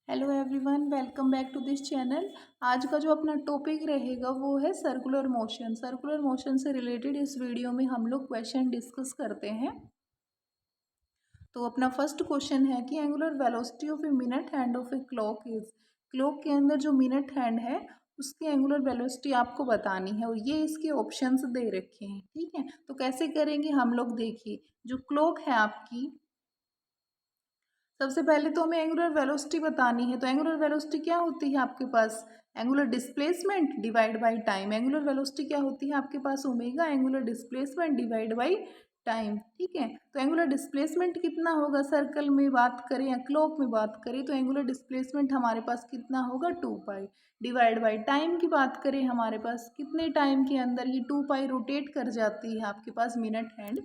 Hello everyone, welcome back to this channel. आज का जो अपना टॉपिक रहेगा वो है सर्कुलर मोशन। सर्कुलर मोशन से रिलेटेड इस वीडियो में हम लोग क्वेश्चन डिस्कस करते हैं। तो अपना फर्स्ट क्वेश्चन है कि angular velocity of a minute hand of a clock is. Clock के अंदर जो मिनट हैंड है उसकी एंगुलर वेलोसिटी आपको बतानी है और ये इसके ऑप्शंस दे रखे हैं। ठीक है, तो कैसे करेंगे हम लोग, देखिए जो क्लॉक है आपकी, सबसे पहले तो हमें एंगुलर वेलोसिटी बतानी है। तो एंगुलर वेलोसिटी क्या होती है आपके पास? Angular displacement divide by time. Angular velocity क्या होती है आपके पास? Omega angular displacement divide by time. ठीक है, तो एंगुलर डिस्प्लेसमेंट कितना होगा? सर्कल में बात करें या क्लॉक में बात करें तो एंगुलर डिस्प्लेसमेंट हमारे पास कितना होगा? 2 पाई। डिवाइड बाय टाइम की बात करें हमारे पास कितने टाइम के अंदर ये 2 पाई रोटेट कर जाती है आपके पास मिनट हैंड,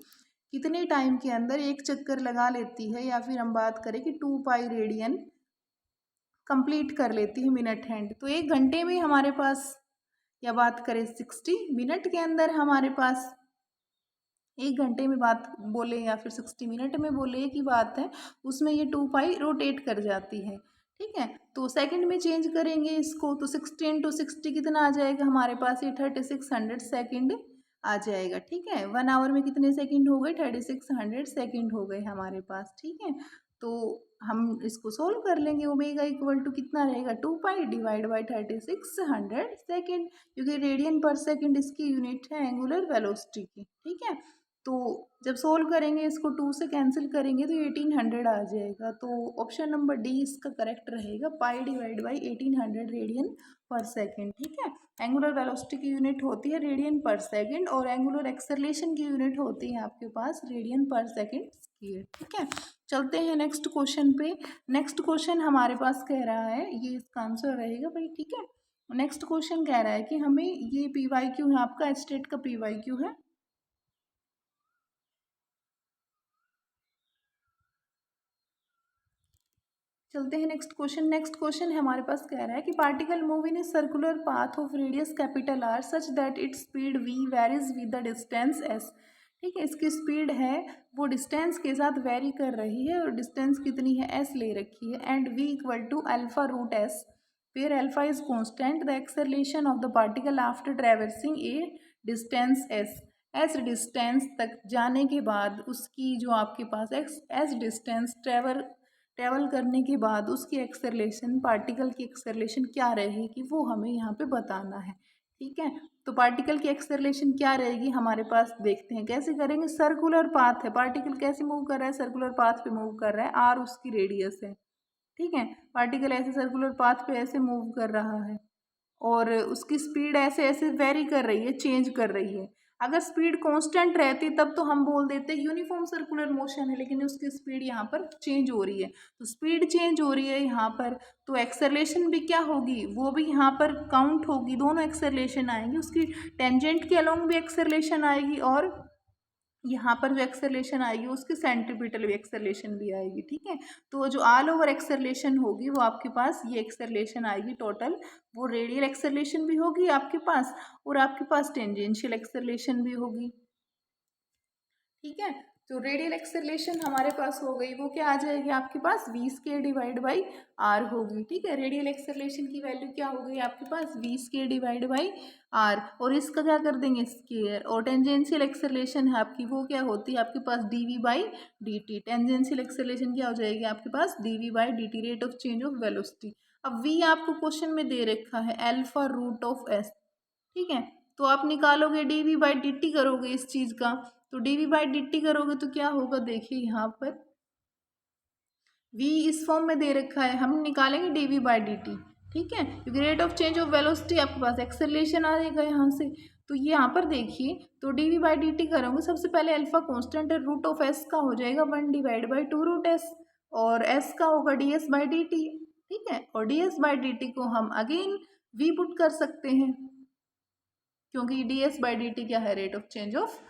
कितने टाइम के अंदर एक चक्कर लगा लेती है, या फिर हम बात करें कि 2 पाई रेडियन कंप्लीट कर लेती है मिनट हैंड। तो 1 घंटे में हमारे पास, या बात करें 60 मिनट के अंदर हमारे पास, 1 घंटे में बात बोले या फिर 60 मिनट में बोले की बात है, उसमें ये 2 पाई रोटेट कर जाती है। ठीक है, तो सेकंड में चेंज करेंगे इसको तो 60 × 60 कितना आ जाएगा हमारे पास? ये 3600 सेकंड आ जाएगा। ठीक है, 1 आवर में कितने सेकंड हो गए? 3600 सेकंड हो गए हमारे पास। ठीक है, तो हम इसको सोल्व कर लेंगे। ओमेगा इक्वल टू कितना रहेगा? 2 पाई डिवाइड बाई 3600 सेकंड, क्योंकि रेडियन पर सेकंड इसकी यूनिट है एंगुलर वेलोसिटी की। ठीक है, तो जब सोल्व करेंगे इसको 2 से कैंसिल करेंगे तो 1800 आ जाएगा। तो ऑप्शन नंबर डी इसका करेक्ट रहेगा, पाई डिवाइड बाई 1800 रेडियन पर सेकंड। ठीक है, एंगुलर वेलोसिटी की यूनिट होती है रेडियन पर सेकंड और एंगुलर एक्सेलरेशन की यूनिट होती है आपके पास रेडियन पर सेकंड स्क्वायर। ठीक है, चलते हैं नेक्स्ट क्वेश्चन पे। नेक्स्ट क्वेश्चन हमारे पास कह रहा है, ये इसका आंसर रहेगा भाई। ठीक है, नेक्स्ट क्वेश्चन कह रहा है कि हमें ये PYQ है आपका, स्टेट का PYQ है। चलते हैं नेक्स्ट क्वेश्चन। नेक्स्ट क्वेश्चन है हमारे पास कह रहा है कि particle move in a circular path of radius capital R such that its speed v varies with the distance s। ठीक है, इसकी स्पीड है वो डिस्टेंस के साथ वेरी कर रही है और डिस्टेंस कितनी है? s ले रखी है। And v equal to alpha root s, where alpha is constant. The acceleration of the particle after traversing a distance s distance तक जाने के बाद उसकी जो आपके पास s डिस्टेंस ट्रेवल करने के बाद उसकी एक्सेलरेशन, पार्टिकल की एक्सेलरेशन क्या रहेगी वो हमें यहाँ पे बताना है। ठीक है, तो पार्टिकल की एक्सेलरेशन क्या रहेगी हमारे पास, देखते हैं कैसे करेंगे। सर्कुलर पाथ है, पार्टिकल कैसे मूव कर रहा है? सर्कुलर पाथ पे मूव कर रहा है, आर उसकी रेडियस है। ठीक है, पार्टिकल ऐसे सर्कुलर पाथ पे ऐसे मूव कर रहा है और उसकी स्पीड ऐसे ऐसे वेरी कर रही है, चेंज कर रही है। अगर स्पीड कांस्टेंट रहती तब तो हम बोल देते यूनिफॉर्म सर्कुलर मोशन है, लेकिन उसकी स्पीड यहाँ पर चेंज हो रही है। तो स्पीड चेंज हो रही है यहाँ पर, तो एक्सेलरेशन भी क्या होगी? वो भी यहाँ पर काउंट होगी, दोनों एक्सेलरेशन आएंगी। उसकी टेंजेंट के अलोंग भी एक्सेलरेशन आएगी और यहाँ पर जो एक्सेलरेशन आएगी उसकी सेंट्रीपिटल एक्सेलरेशन भी आएगी। ठीक है, तो जो ऑल ओवर एक्सेलरेशन होगी वो आपके पास ये एक्सेलरेशन आएगी टोटल, वो रेडियल एक्सेलरेशन भी होगी आपके पास और आपके पास टेंजेंशियल एक्सेलरेशन भी होगी। ठीक है, तो रेडियल एक्सेलरेशन हमारे पास हो गई, वो क्या आ जाएगी आपके पास? v square divide by r होगी। ठीक है, रेडियल एक्सेलरेशन की वैल्यू क्या हो गई आपके पास? v square divide by r, और इसका क्या कर देंगे? स्क्वायर। और टेंजेंशियल एक्सेलरेशन है आपकी, वो क्या होती है आपके पास? dv by dt। Tangential acceleration क्या हो जाएगी आपके पास? dv by dt, rate of change of velocity. अब v आपको क्वेश्चन में दे रखा है अल्फा रूट ऑफ s। ठीक है, तो आप निकालोगे dv बाई dt करोगे इस चीज़ का, तो dv बाई dt करोगे तो क्या होगा? देखिए यहाँ पर v इस फॉर्म में दे रखा है, हम निकालेंगे dv बाई dt। ठीक है, क्योंकि rate of change of velocity आपके पास एक्सेलरेशन आ जाएगा यहाँ से। तो ये यहाँ पर देखिए, तो dv बाई dt करोगे, सबसे पहले अल्फा कॉन्स्टेंट है, रूट ऑफ s का हो जाएगा 1 डिवाइड बाई 2 रूट s, और s का होगा ds बाई dt। ठीक है, और ds बाई dt को हम अगेन v पुट कर सकते हैं, क्योंकि ds बाई dt क्या है? Rate of change of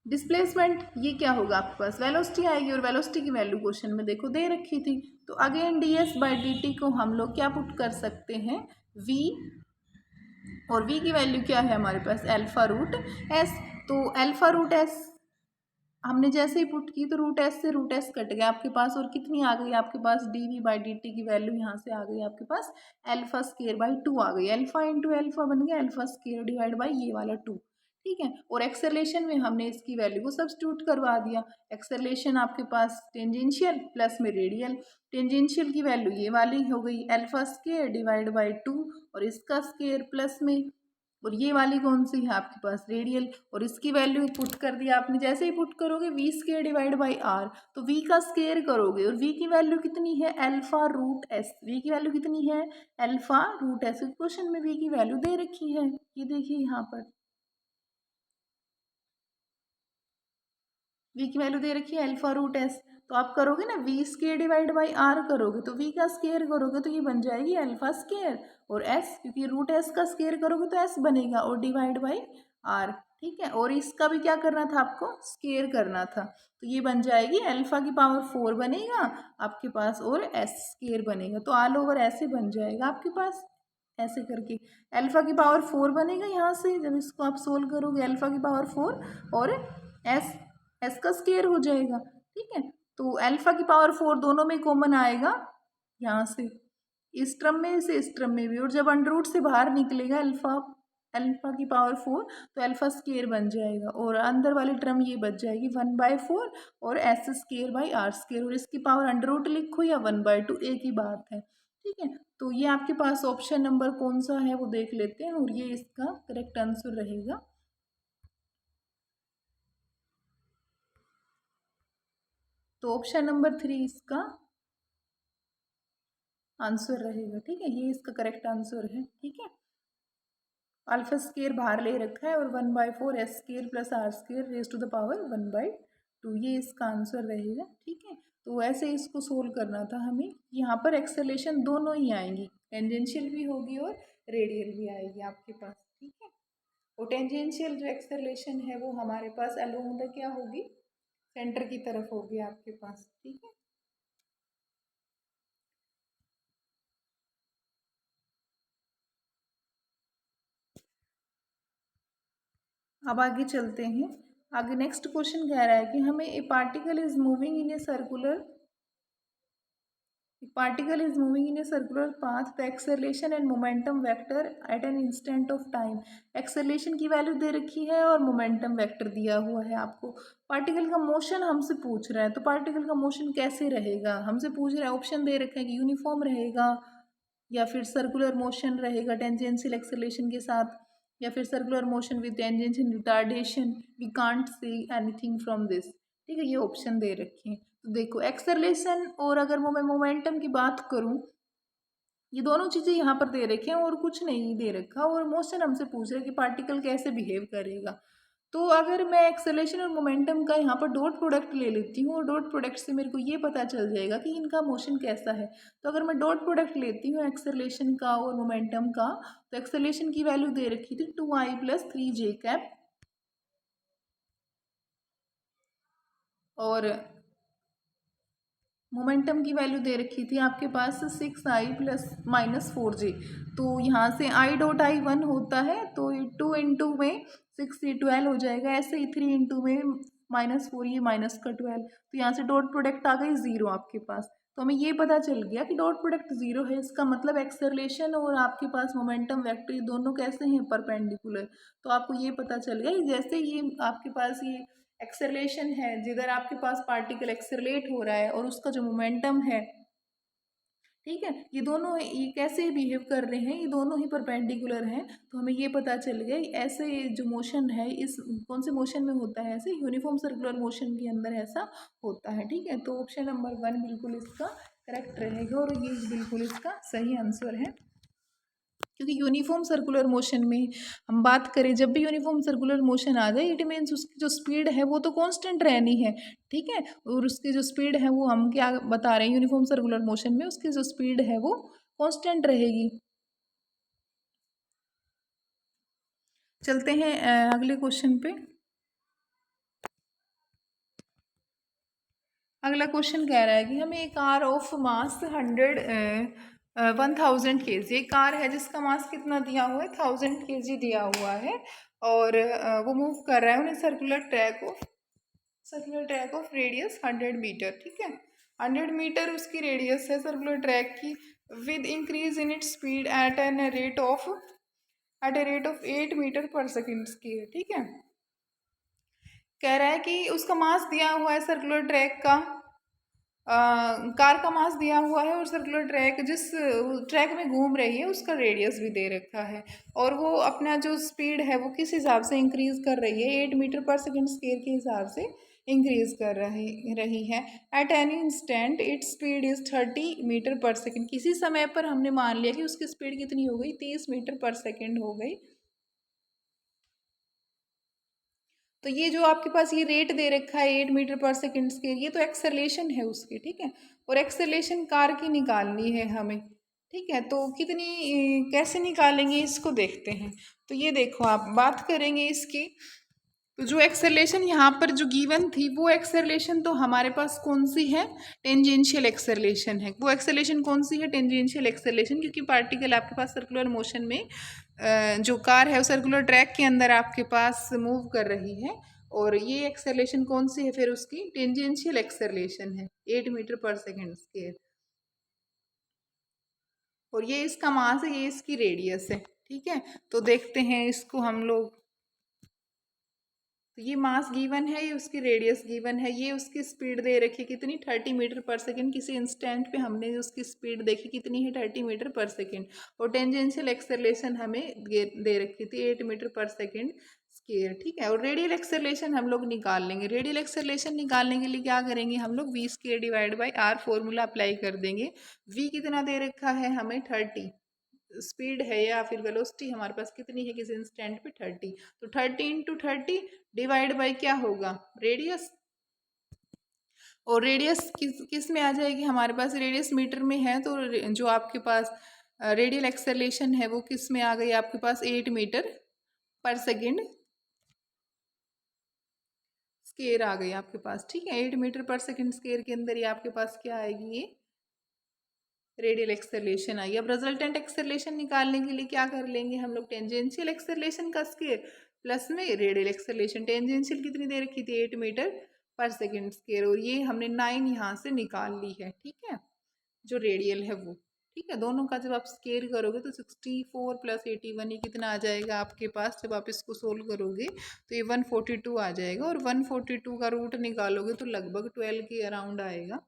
displacement. ये क्या होगा आपके पास? वेलोसिटी आएगी, और वेलोसिटी की वैल्यू क्वेश्चन में देखो दे रखी थी। तो अगेन ds बाई dt को हम लोग क्या पुट कर सकते हैं? v, और v की वैल्यू क्या है हमारे पास? Alpha root s। तो अल्फा रूट s हमने जैसे ही पुट की तो रूट एस से रूट एस कट गया आपके पास, और कितनी आ गई आपके पास D V by D T की वैल्यू यहाँ से आ गई आपके पास एल्फा स्केयर बाई 2 आ गई। एल्फा इंटू एल्फा बन गया एल्फा स्केयर डिवाइड बाई ये वाला 2, ठीक है। और एक्सेलेरेशन में हमने इसकी वैल्यू को सब्स्टिट्यूट करवा दिया। एक्सेलेरेशन आपके पास टेंजेंशियल प्लस में रेडियल, टेंजेंशियल की वैल्यू ये वाली हो गई एल्फा स्केयर डिवाइड बाई 2 और इसका स्केयर प्लस में, और ये वाली कौन सी है आपके पास रेडियल, और इसकी वैल्यू पुट कर दिया आपने। जैसे ही पुट करोगे v square divide by r, तो वी का स्केयर करोगे और वी की वैल्यू कितनी है अल्फा रूट एस, वी की वैल्यू कितनी है अल्फा रूट एस। क्वेश्चन में वी की वैल्यू दे रखी है, ये देखिए यहाँ पर वी की वैल्यू दे रखी है अल्फा रूट एस। तो आप करोगे ना v square divide by r करोगे, तो वी का स्केयर करोगे तो ये बन जाएगी अल्फा स्केयर, और एस क्योंकि रूट एस का स्केयर करोगे तो एस बनेगा, और डिवाइड बाई आर, ठीक है। और इसका भी क्या करना था आपको स्केयर करना था, तो ये बन जाएगी अल्फा की पावर 4 बनेगा आपके पास और एस स्केयर बनेगा, तो ऑल ओवर ऐसे बन जाएगा आपके पास ऐसे करके। अल्फा की पावर 4 बनेगा यहाँ से, जब इसको आप सोल्व करोगे अल्फा की पावर 4 और एस एस का स्केयर हो जाएगा, ठीक है। तो अल्फा की पावर 4 दोनों में कॉमन आएगा यहाँ से, इस टर्म में से इस टर्म में भी, और जब अंडर रूट से बाहर निकलेगा अल्फा अल्फा की पावर 4 तो अल्फा स्केयर बन जाएगा, और अंदर वाली टर्म ये बच जाएगी 1/4 और s square by r square, और इसकी पावर अंडर रूट लिखो या 1/2 एक ही बात है, ठीक है। तो ये आपके पास ऑप्शन नंबर कौन सा है वो देख लेते हैं, और ये इसका करेक्ट आंसर रहेगा। तो ऑप्शन नंबर 3 इसका आंसर रहेगा, ठीक है। ये इसका करेक्ट आंसर है, ठीक है। अल्फा स्केयर बाहर ले रखा है और 1/4 s square plus r square raise to the power 1/2, ये इसका आंसर रहेगा, ठीक है। तो ऐसे इसको सोल्व करना था हमें। यहाँ पर एक्सेलेरेशन दोनों ही आएंगी, टेंजेंशियल भी होगी और रेडियल भी आएगी आपके पास, ठीक है। और टेंजेंशियल जो एक्सेलेरेशन है वो हमारे पास अलोंग द क्या होगी सेंटर की तरफ होगी आपके पास, ठीक है। अब आगे चलते हैं। आगे नेक्स्ट क्वेश्चन कह रहा है कि हमें ए particle is moving in a circular particle is moving in a circular path, the acceleration and momentum vector at an instant of time। acceleration की वैल्यू दे रखी है और मोमेंटम वेक्टर दिया हुआ है आपको। पार्टिकल का मोशन हमसे पूछ रहा है, तो पार्टिकल का मोशन कैसे रहेगा हमसे पूछ रहा है। ऑप्शन दे रखे हैं कि यूनिफॉर्म रहेगा, या फिर सर्कुलर मोशन रहेगा टेंजेंशियल एक्सेलेरेशन के साथ, या फिर circular motion with tangential retardation. We can't say anything from this, ठीक है। ये ऑप्शन दे रखे हैं। तो देखो एक्सेलरेशन और अगर मैं मोमेंटम की बात करूं, ये दोनों चीज़ें यहाँ पर दे रखी हैं और कुछ नहीं दे रखा, और मोशन हमसे पूछ रहे हैं कि पार्टिकल कैसे बिहेव करेगा। तो अगर मैं एक्सेलरेशन और मोमेंटम का यहाँ पर डॉट प्रोडक्ट ले लेती हूँ, और डॉट प्रोडक्ट से मेरे को ये पता चल जाएगा कि इनका मोशन कैसा है। तो अगर मैं डॉट प्रोडक्ट लेती हूँ एक्सेलरेशन का और मोमेंटम का, तो एक्सेलरेशन की वैल्यू दे रखी थी 2i + 3j कैप, और मोमेंटम की वैल्यू दे रखी थी आपके पास 6i ± 4j। तो यहाँ से i डॉट i 1 होता है, तो 2 इंटू में 6 ये 12 हो जाएगा, ऐसे ही 3 इंटू में -4 ये माइनस का 12, तो यहाँ से डॉट प्रोडक्ट आ गई 0 आपके पास। तो हमें ये पता चल गया कि डॉट प्रोडक्ट 0 है, इसका मतलब एक्सेलरेशन और आपके पास मोमेंटम वेक्टर दोनों कैसे हैं परपेंडिकुलर। तो आपको ये पता चल गया जैसे ये आपके पास ये एक्सेलरेशन है, जिधर आपके पास पार्टिकल एक्सेलरेट हो रहा है, और उसका जो मोमेंटम है, ठीक है, ये दोनों ये कैसे बिहेव कर रहे हैं, ये दोनों ही परपेंडिकुलर हैं। तो हमें ये पता चल गया ऐसे जो मोशन है इस कौन से मोशन में होता है, ऐसे यूनिफॉर्म सर्कुलर मोशन के अंदर ऐसा होता है, ठीक है। तो ऑप्शन नंबर 1 बिल्कुल इसका करेक्ट रहेगा, और ये बिल्कुल इसका सही आंसर है, क्योंकि यूनिफॉर्म सर्कुलर मोशन में हम बात करें, जब भी यूनिफॉर्म सर्कुलर मोशन आ जाए इट मीन्स उसकी जो स्पीड है वो तो कांस्टेंट रहनी है, ठीक है। और उसकी जो स्पीड है वो हम क्या बता रहे हैं यूनिफॉर्म सर्कुलर मोशन में उसकी जो स्पीड है वो कांस्टेंट रहेगी। चलते हैं अगले क्वेश्चन पे। अगला क्वेश्चन कह रहा है कि हमें एक कार ऑफ मास 1000 kg, एक कार है जिसका मास कितना दिया हुआ है 1000 kg दिया हुआ है, और वो मूव कर रहा है उन्हें circular track of circular track of radius 100 metre, ठीक है। 100 मीटर उसकी रेडियस है सर्कुलर ट्रैक की, with increase in it speed at a rate of 8 metre per second square, ठीक है। कह रहा है कि उसका मास दिया हुआ है सर्कुलर ट्रैक का, कार का मास दिया हुआ है, और सर्कुलर ट्रैक जिस ट्रैक में घूम रही है उसका रेडियस भी दे रखा है, और वो अपना जो स्पीड है वो किस हिसाब से इंक्रीज कर रही है, 8 मीटर पर सेकेंड स्केयर के हिसाब से इंक्रीज कर रही है। At any instant its speed is 30 metre per second. किसी समय पर हमने मान लिया कि उसकी स्पीड कितनी हो गई, 30 मीटर पर सेकेंड हो गई। तो ये जो आपके पास ये रेट दे रखा है 8 मीटर पर सेकेंड स्केयर, ये तो एक्सेलेरेशन है उसकी, ठीक है। और एक्सेलेरेशन कार की निकालनी है हमें, ठीक है। तो कितनी कैसे निकालेंगे इसको देखते हैं। तो ये देखो, आप बात करेंगे इसकी, तो जो एक्सेलेरेशन यहाँ पर जो गिवन थी वो एक्सेलेरेशन तो हमारे पास कौन सी है, टेंजेंशियल एक्सेलेरेशन है। वो एक्सेलेरेशन कौन सी है, टेंजेंशियल एक्सेलेरेशन, क्योंकि पार्टिकल आपके पास सर्कुलर मोशन में जो कार है वो सर्कुलर ट्रैक के अंदर आपके पास मूव कर रही है, और ये एक्सेलेरेशन कौन सी है फिर उसकी, टेंजेंशियल एक्सेलेरेशन है, 8 मीटर पर सेकेंड स्केयर। और ये इसका मास है, ये इसकी रेडियस है, ठीक है। तो देखते हैं इसको हम लोग। तो ये मास गिवन है, ये उसकी रेडियस गिवन है, ये उसकी स्पीड दे रखी कितनी, 30 मीटर पर सेकेंड। किसी इंस्टेंट पे हमने उसकी स्पीड देखी कितनी है, 30 मीटर पर सेकेंड। और टेंजेंशियल एक्सेलेरेशन हमें दे रखी थी 8 मीटर पर सेकेंड स्केयर, ठीक है। और रेडियल एक्सेलेरेशन हम लोग निकाल लेंगे। रेडियल एक्सेलेरेशन निकालने के लिए क्या करेंगे हम लोग, v square divide by r formula apply कर देंगे। वी कितना दे रखा है हमें, 30। स्पीड है या फिर वेलोसिटी हमारे पास कितनी है किसी इंस्टेंट पे, 30। तो 30 × 30 डिवाइड बाई क्या होगा, रेडियस। और रेडियस किस में आ जाएगी हमारे पास, रेडियस मीटर में है, तो जो आपके पास रेडियल एक्सेलेरेशन है वो किस में आ गई आपके पास, 8 मीटर पर सेकेंड स्केयर आ गई आपके पास, ठीक है। 8 मीटर पर सेकेंड स्केयर के अंदर ये आपके पास क्या आएगी, ये रेडियल एक्सेलेरेशन आई। अब रिजल्टेंट एक्सेलेरेशन निकालने के लिए क्या कर लेंगे हम लोग, टेंजेंशियल एक्सेलेरेशन का स्केयर प्लस में रेडियल एक्सेलेरेशन। टेंजेंशियल कितनी दे रखी थी, 8 मीटर पर सेकेंड स्केयर, और ये हमने 9 यहाँ से निकाल ली है, ठीक है। जो रेडियल है वो, ठीक है। दोनों का जब आप स्केयर करोगे तो 64 + 81, ये कितना आ जाएगा आपके पास, जब आप इसको सोल्व करोगे तो ये 142 आ जाएगा, और 142 का रूट निकालोगे तो लगभग 12 के अराउंड आएगा।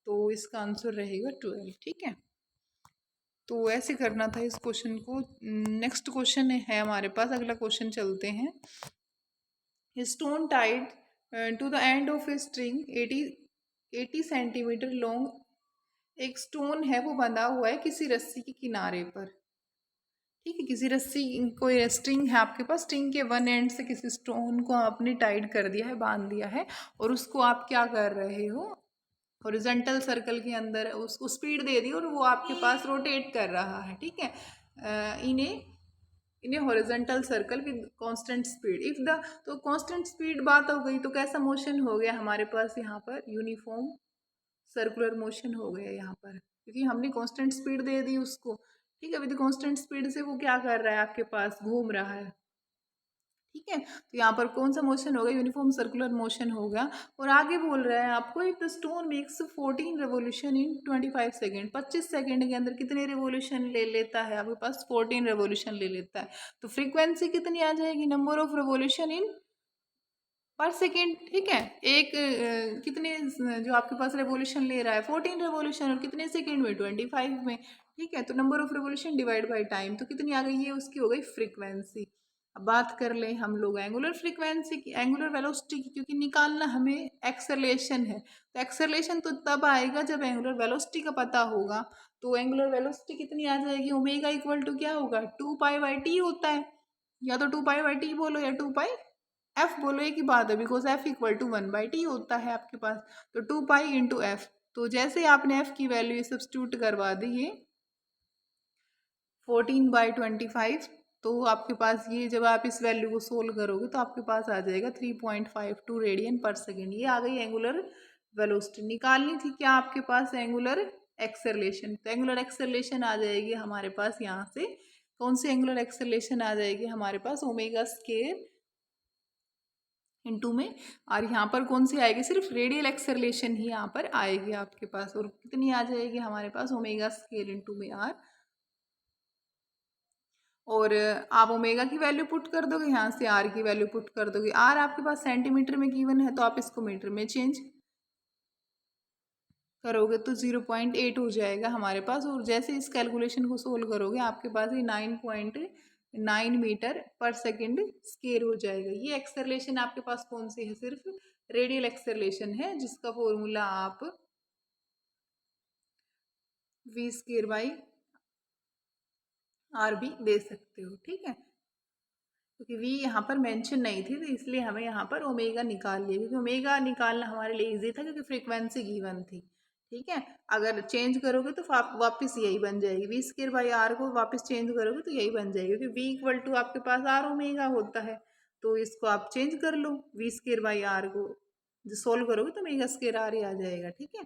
तो इसका आंसर रहेगा 12, ठीक है। तो ऐसे करना था इस क्वेश्चन को। नेक्स्ट क्वेश्चन है हमारे पास, अगला क्वेश्चन चलते हैं। Stone tied to the end of a string 80 centimetre long. एक स्टोन है वो बंधा हुआ है किसी रस्सी के किनारे पर, ठीक है। किसी रस्सी, कोई स्ट्रिंग है आपके पास, स्ट्रिंग के वन एंड से किसी स्टोन को आपने टाइट कर दिया है, बांध दिया है, और उसको आप क्या कर रहे हो, हॉरिजॉन्टल सर्कल के अंदर उसको स्पीड दे दी और वो आपके पास रोटेट कर रहा है, ठीक है। इन्हें horizontal circle with constant speed, if the, तो कांस्टेंट स्पीड बात हो गई, तो कैसा मोशन हो गया हमारे पास यहाँ पर, यूनिफॉर्म सर्कुलर मोशन हो गया यहाँ पर, क्योंकि हमने कांस्टेंट स्पीड दे दी उसको, ठीक है। विद कांस्टेंट स्पीड से वो क्या कर रहा है आपके पास, घूम रहा है, ठीक है। तो यहाँ पर कौन सा मोशन होगा, यूनिफॉर्म सर्कुलर मोशन होगा। और आगे बोल रहा है आपको, if the stone makes 14 revolution in 25 second, 25 second के अंदर कितने रेवोल्यूशन ले लेता है आपके पास, 14 रेवोल्यूशन ले लेता है। तो फ्रीक्वेंसी कितनी आ जाएगी, नंबर ऑफ रेवोल्यूशन इन पर सेकेंड, ठीक है। एक कितने जो आपके पास रेवोल्यूशन ले रहा है, 14 रेवोल्यूशन, और कितने सेकेंड में, 25 में, ठीक है। तो number of revolution divide by time, तो कितनी आ गई है उसकी, हो गई फ्रीक्वेंसी। अब बात कर लें हम लोग एंगुलर फ्रीक्वेंसी की, एंगुलर वेलोसिटी की, क्योंकि निकालना हमें एक्सेलेरेशन है। तो एक्सेलेरेशन तो तब आएगा जब एंगुलर वेलोसिटी का पता होगा। तो एंगुलर वेलोसिटी कितनी आ जाएगी, ओमेगा इक्वल टू क्या होगा, 2π/t होता है, या तो 2π/t बोलो या 2π एफ बोलो, एक ही बात है, because F equal to 1/t होता है आपके पास। तो 2π × f, तो जैसे आपने f की वैल्यू सब्स्टिट्यूट करवा दी है 14/25, तो आपके पास ये, जब आप इस वैल्यू को सोल्व करोगे तो आपके पास आ जाएगा 3.52 रेडियन पर सेकेंड। ये आ गई एंगुलर वेलोसिटी। निकालनी थी क्या आपके पास, एंगुलर एक्सेलरेशन। तो एंगुलर एक्सेलरेशन आ जाएगी हमारे पास यहाँ से, कौन सी एंगुलर एक्सेलरेशन आ जाएगी हमारे पास, ओमेगा स्केयर इनटू में। और यहाँ पर कौन सी आएगी, सिर्फ रेडियल एक्सेलरेशन ही यहाँ पर आएगी आपके पास, और कितनी आ जाएगी हमारे पास, ओमेगा स्क्वायर इनटू में आर। और आप ओमेगा की वैल्यू पुट कर दोगे, यहाँ से आर की वैल्यू पुट कर दोगे। आर आपके पास सेंटीमीटर में गिवन है, तो आप इसको मीटर में चेंज करोगे तो 0.8 हो जाएगा हमारे पास। और जैसे इस कैलकुलेशन को सोल्व करोगे आपके पास ये 9.9 मीटर पर सेकेंड स्क्वायर हो जाएगा। ये एक्सेलरेशन आपके पास कौन सी है, सिर्फ रेडियल एक्सेलरेशन है, जिसका फॉर्मूला आप वी स्क्वायर बाई आर भी दे सकते हो। ठीक है, क्योंकि वी यहाँ पर मेंशन नहीं थी, तो इसलिए हमें यहाँ पर ओमेगा निकाल लिया, क्योंकि ओमेगा निकालना हमारे लिए इजी था, क्योंकि फ्रीक्वेंसी गिवन थी। ठीक है, अगर चेंज करोगे तो वापस यही बन जाएगी, वी स्क्वायर बाई आर को वापस चेंज करोगे तो यही बन जाएगी, क्योंकि वी इक्वल टू आपके पास आर ओमेगा होता है। तो इसको आप चेंज कर लो, वी स्क्वायर बाई आर को जो सोल्व करोगे तो ओमेगा स्क्वायर आर ही आ जाएगा। ठीक है,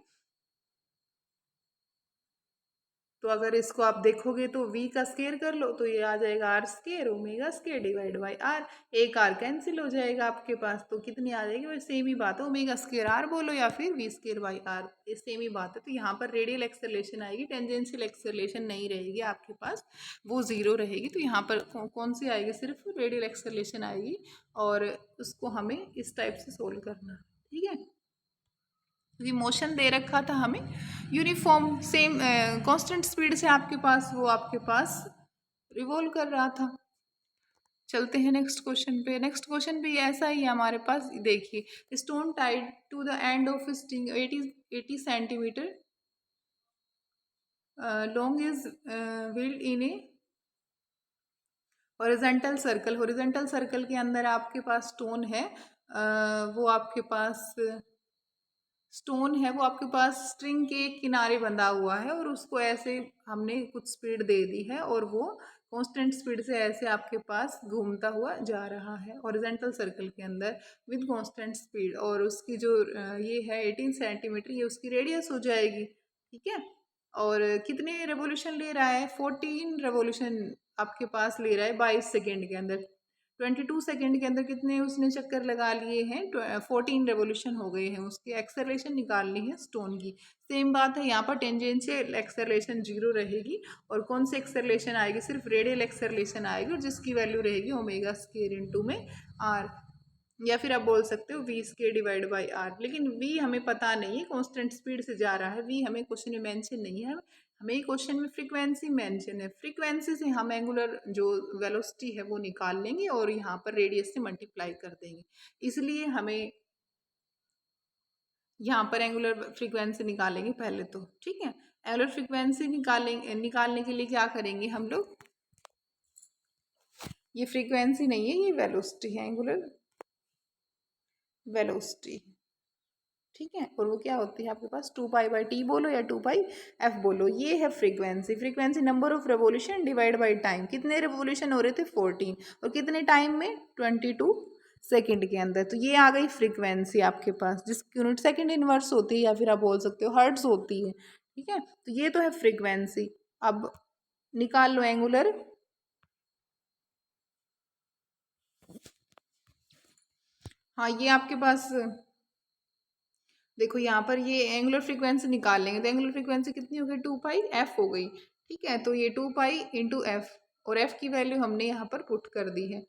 तो अगर इसको आप देखोगे तो v का स्क्वायर कर लो तो ये आ जाएगा r square omega square divide by r. एक आर कैंसिल हो जाएगा आपके पास, तो कितनी आ जाएगी, वही सेम ही बात है, ओमेगा स्क्वायर आर बोलो या फिर v स्क्वायर बाई आर, ये सेम ही बात है। तो यहाँ पर रेडियल एक्सेलरेशन आएगी, टेंजेंशियल एक्सेलरेशन नहीं रहेगी आपके पास, वो जीरो रहेगी। तो यहाँ पर कौन सी आएगी, सिर्फ रेडियल एक्सेलरेशन आएगी, और उसको हमें इस टाइप से सोल्व करना। ठीक है, क्योंकि मोशन दे रखा था हमें यूनिफॉर्म सेम कांस्टेंट स्पीड से आपके पास, वो आपके पास रिवॉल्व कर रहा था। चलते हैं नेक्स्ट क्वेश्चन पे। नेक्स्ट क्वेश्चन भी ऐसा ही है हमारे पास, देखिए, stone tied to the end of string 80 centimetre long is whirled in a horizontal circle. Horizontal circle के अंदर आपके पास स्टोन है, वो आपके पास स्टोन है, वो आपके पास स्ट्रिंग के किनारे बंधा हुआ है, और उसको ऐसे हमने कुछ स्पीड दे दी है, और वो कांस्टेंट स्पीड से ऐसे आपके पास घूमता हुआ जा रहा है हॉरिजॉन्टल सर्कल के अंदर विद कांस्टेंट स्पीड। और उसकी जो ये है 18 सेंटीमीटर, ये उसकी रेडियस हो जाएगी। ठीक है, और कितने रेवोल्यूशन ले रहा है, 14 रेवोल्यूशन आपके पास ले रहा है 22 सेकेंड के अंदर। 22 सेकेंड के अंदर कितने उसने चक्कर लगा लिए हैं, 14 रेवोल्यूशन हो गए हैं। उसकी एक्सेलरेशन निकालनी है स्टोन की। सेम बात है यहाँ पर, टेंजेंशियल एक्सेलरेशन जीरो रहेगी, और कौन सी एक्सेलरेशन आएगी, सिर्फ रेडियल एक्सेलरेशन आएगी, और जिसकी वैल्यू रहेगी ओमेगा स्क्वायर इनटू में आर, या फिर आप बोल सकते हो v square divide by r. लेकिन वी हमें पता नहीं है, कांस्टेंट स्पीड से जा रहा है, वी हमें क्वेश्चन में मेंशन नहीं है, हमें क्वेश्चन में फ्रीक्वेंसी मेंशन है। फ्रीक्वेंसी से हम एंगुलर जो वेलोसिटी है वो निकाल लेंगे, और यहाँ पर रेडियस से मल्टीप्लाई कर देंगे, इसलिए हमें यहाँ पर एंगुलर फ्रीक्वेंसी निकालेंगे पहले तो। ठीक है, एंगुलर फ्रीक्वेंसी निकालने के लिए क्या करेंगे हम लोग, ये फ्रीक्वेंसी नहीं है, ये वेलोसिटी है, एंगुलर वेलोसिटी। ठीक है, और वो क्या होती है आपके पास, 2π/t बोलो या 2πf बोलो, ये है frequency. Frequency number of revolution divide by time, कितने रेवोल्यूशन हो रहे थे 14, और कितने टाइम में 22 सेकेंड के अंदर। तो ये आ गई फ्रीक्वेंसी आपके पास, जिसकी यूनिट सेकेंड इनवर्स होती है, या फिर आप बोल सकते हो हर्ट्ज होती है। ठीक है, तो ये तो है फ्रीक्वेंसी। अब निकाल लो एंगुलर, हाँ ये आपके पास देखो, यहाँ पर ये एंगुलर फ्रीक्वेंसी निकाल लेंगे, तो एंगुलर फ्रीक्वेंसी कितनी हो गई, 2πf हो गई। ठीक है, तो ये 2π इंटू एफ, और एफ की वैल्यू हमने यहाँ पर पुट कर दी है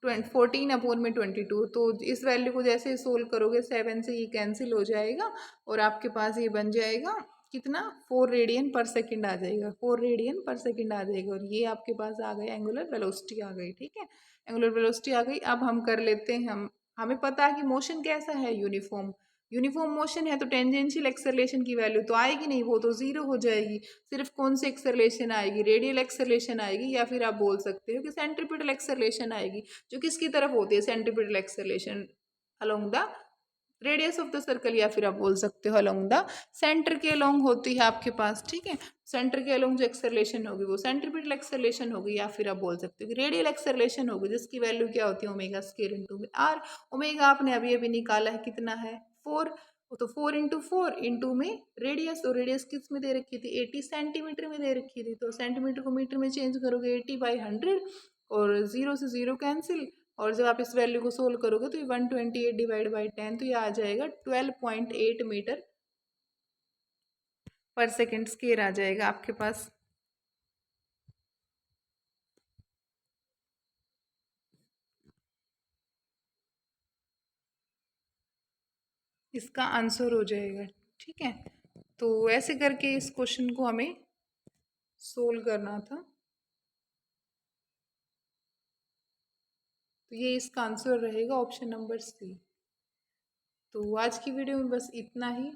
14/22। तो इस वैल्यू को जैसे सोल्व करोगे 7 से ये कैंसिल हो जाएगा, और आपके पास ये बन जाएगा कितना, 4 रेडियन पर सेकेंड आ जाएगा, 4 रेडियन पर सेकेंड आ जाएगा, और ये आपके पास आ गया एंगुलर वेलोसिटी आ गई। ठीक है, एंगुलर वेलोसिटी आ गई। अब हम कर लेते हैं, हमें पता है कि मोशन कैसा है, यूनिफॉर्म। यूनिफॉर्म मोशन है तो टेंजेंशियल एक्सेलरेशन की वैल्यू तो आएगी नहीं, वो तो जीरो हो जाएगी। सिर्फ कौन सी एक्सेलरेशन आएगी, रेडियल एक्सेलरेशन आएगी, या फिर आप बोल सकते हो कि सेंट्रीपिटल एक्सेलरेशन आएगी, जो किसकी तरफ होती है, centripetal acceleration along the radius of the circle, या फिर आप बोल सकते हो अलोंग द सेंटर के अलोंग होती है आपके पास। ठीक है, सेंटर के अलोंग जो एक्सेलरेशन होगी वो सेंट्रीपिटल एक्सेलरेशन होगी, या फिर आप बोल सकते हो कि रेडियल एक्सेलरेशन होगी, जिसकी वैल्यू क्या होती है, ओमेगा स्क्वायर इनटू में आर। ओमेगा आपने अभी अभी निकाला है, कितना है 4, तो 4 इंटू 4 इंटू में रेडियस, और रेडियस किस में दे रखी थी, 80 सेंटीमीटर में दे रखी थी, तो सेंटीमीटर को मीटर में चेंज करोगे 80/100, और 0 से 0 कैंसिल, और जब आप इस वैल्यू को सोल्व करोगे तो ये 128 डिवाइड बाई 10, तो ये आ जाएगा 12.8 मीटर पर सेकेंड स्क्वायर आ जाएगा आपके पास। इसका आंसर हो जाएगा। ठीक है, तो ऐसे करके इस क्वेश्चन को हमें सोल्व करना था। तो ये इसका आंसर रहेगा ऑप्शन नंबर सी। तो आज की वीडियो में बस इतना ही।